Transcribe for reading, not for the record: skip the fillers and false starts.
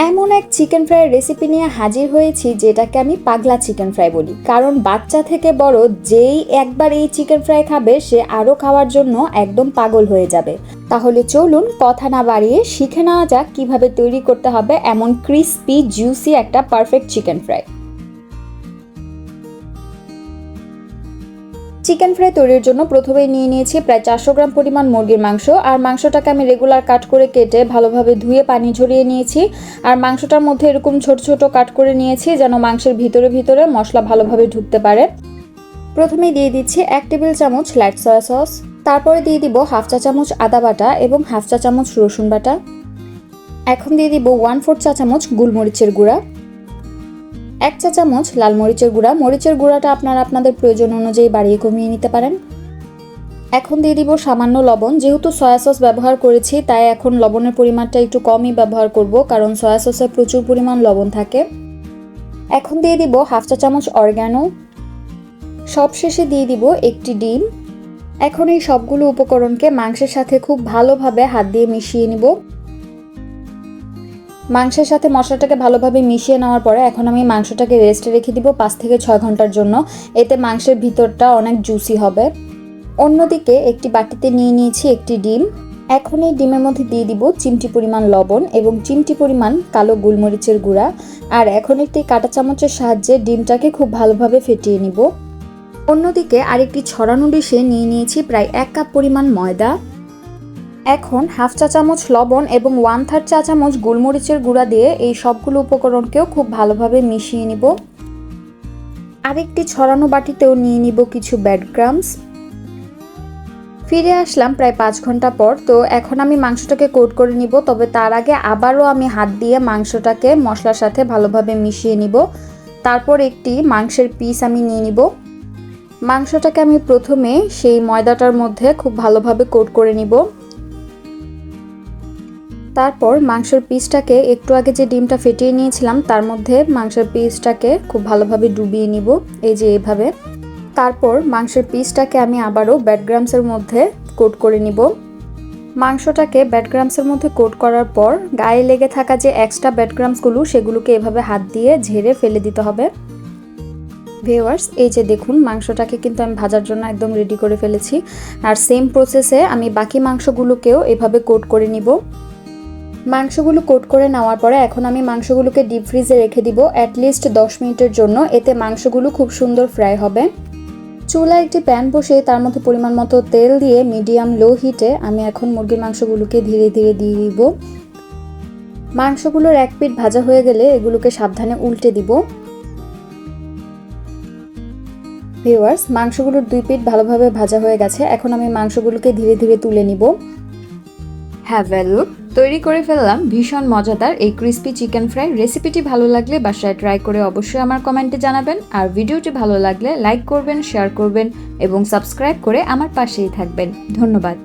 এমন এক chicken ফ্রাইয়ের recipe নিয়ে হাজির হয়েছি যেটাকে আমি পাগলা চিকেন ফ্রাই বলি, কারণ বাচ্চা থেকে বড় যেই একবার এই চিকেন ফ্রাই খাবে সে আরও খাওয়ার জন্য একদম পাগল হয়ে যাবে। তাহলে চলুন কথা না বাড়িয়ে শিখে নেওয়া যাক কিভাবে তৈরি করতে হবে এমন ক্রিস্পি জুসি একটা perfect chicken fry. Chicken fry তৈরির জন্য প্রথমেই নিয়ে নিয়েছি প্রায় 400 গ্রাম পরিমাণ মুরগির মাংস। আর মাংসটাকে আমি রেগুলার কাট করে কেটে ভালোভাবে ধুয়ে পানি ঝরিয়ে নিয়েছি। আর মাংসটার মধ্যে এরকম ছোট ছোট কাট করে নিয়েছি যেন মাংসের ভিতরে ভিতরে মশলা ভালোভাবে ঢুকতে পারে। প্রথমেই দিয়ে দিচ্ছি 1 টেবিল চামচ লাইট সয়া সস, তারপরে দিয়ে দিব হাফ চা চামচ আদা বাটা এবং হাফ চা চামচ রসুন বাটা। এখন দিয়ে দিব 1/4 চা চামচ গোলমরিচের গুঁড়া, 1 চা চামচ লাল মরিচের গুঁড়া। মরিচের গুঁড়াটা আপনারা আপনাদের প্রয়োজন অনুযায়ী বাড়িয়ে কমিয়ে নিতে পারেন। এখন দিয়ে দিব সামান্য লবণ। যেহেতু সয়া সস ব্যবহার করেছি তাই এখন লবণের পরিমাণটা একটু কমই ব্যবহার করব, কারণ সয়া সসে প্রচুর পরিমাণ লবণ থাকে। এখন দিয়ে দিব হাফ চা চামচ অরিগ্যানো। সবশেষে দিয়ে দিব একটি ডিম। এখন এই সবগুলো উপকরণকে মাংসের সাথে খুব ভালোভাবে হাত দিয়ে মিশিয়ে নিব। মাংসের সাথে মশলাটাকে ভালোভাবে মিশিয়ে নেওয়ার পরে এখন আমি মাংসটাকে রেস্টে রেখে দিব 5 থেকে 6 ঘন্টার জন্য। এতে মাংসের ভিতরটা অনেক জুসি হবে। অন্যদিকে একটি বাটিতে নিয়ে নিয়েছি একটি ডিম। এখন এই ডিমের মধ্যে দিয়ে দিব চিমটি পরিমাণ লবণ এবং চিমটি পরিমাণ কালো গোলমরিচের গুঁড়া। আর এখন একটি কাঁটা চামচের সাহায্যে ডিমটাকে খুব ভালোভাবে ফেটিয়ে নিব। অন্যদিকে আরেকটি ছড়ানো ডিশে নিয়ে নিয়েছি প্রায় 1 কাপ পরিমাণ ময়দা। এখন হাফ চা চামচ লবণ এবং 1/3 চা চামচ গোলমরিচের গুঁড়া দিয়ে এই সবগুলো উপকরণকেও খুব ভালোভাবে মিশিয়ে নিব। আরেকটি ছড়ানো বাটিতেও নিয়ে নিব কিছু ব্রেড ক্রাম্বস। ফিরে আসলাম প্রায় 5 ঘন্টা পর। তো এখন আমি মাংসটাকে কোট করে নিব, তবে তার আগে আবারও আমি হাত দিয়ে মাংসটাকে মশলার সাথে ভালোভাবে মিশিয়ে নিব। তারপর একটি মাংসের পিস আমি নিয়ে নিব। মাংসটাকে আমি প্রথমে সেই ময়দাটার মধ্যে খুব ভালোভাবে কোট করে নিব। তারপর মাংসের পিসটাকে একটু আগে যে ডিমটা ফেটিয়ে নিয়েছিলাম তার মধ্যে মাংসের পিসটাকে খুব ভালোভাবে ডুবিয়ে নিব, এই যে এভাবে। তারপর মাংসের পিসটাকে আমি আবারও ব্রেড ক্রাম্বসের মধ্যে কোট করে নিব। মাংসটাকে ব্রেড ক্রাম্বসের মধ্যে কোট করার পর গায়ে লেগে থাকা যে এক্সট্রা ব্রেড ক্রাম্বসগুলো সেগুলোকে এভাবে হাত দিয়ে ঝেড়ে ফেলে দিতে হবে। ভিউয়ার্স, এই যে দেখুন মাংসটাকে কিন্তু আমি ভাজার জন্য একদম রেডি করে ফেলেছি। আর সেম প্রসেসে আমি বাকি মাংসগুলোকেও এভাবে কোট করে নিব। মাংসগুলো কোট করে নেওয়ার পরে এখন আমি মাংসগুলোকে ডিপ ফ্রিজে রেখে দিব অ্যাটলিস্ট 10 মিনিটের জন্য। এতে মাংসগুলো খুব সুন্দর ফ্রাই হবে। চুলায় একটি প্যান বসিয়ে তার মধ্যে পরিমাণ মতো তেল দিয়ে মিডিয়াম লো হিটে আমি এখন মুরগির মাংসগুলোকে ধীরে ধীরে দিয়ে দিব। মাংসগুলোর এক পিঠ ভাজা হয়ে গেলে এগুলোকে সাবধানে উল্টে দিব। ভিউয়ার্স, মাংসগুলোর 2 পিঠ ভালোভাবে ভাজা হয়ে গেছে। এখন আমি মাংসগুলোকে ধীরে ধীরে তুলে নিব। হ্যাভ এ লুক, তৈরি করে ফেললাম ভীষণ মজাদার এই ক্রিস্পি চিকেন ফ্রাই। রেসিপিটি ভালো লাগলে বাসায় ট্রাই করে অবশ্যই আমার কমেন্টে জানাবেন। আর ভিডিওটি ভালো লাগলে লাইক করবেন, শেয়ার করবেন এবং সাবস্ক্রাইব করে আমার পাশেই থাকবেন। ধন্যবাদ।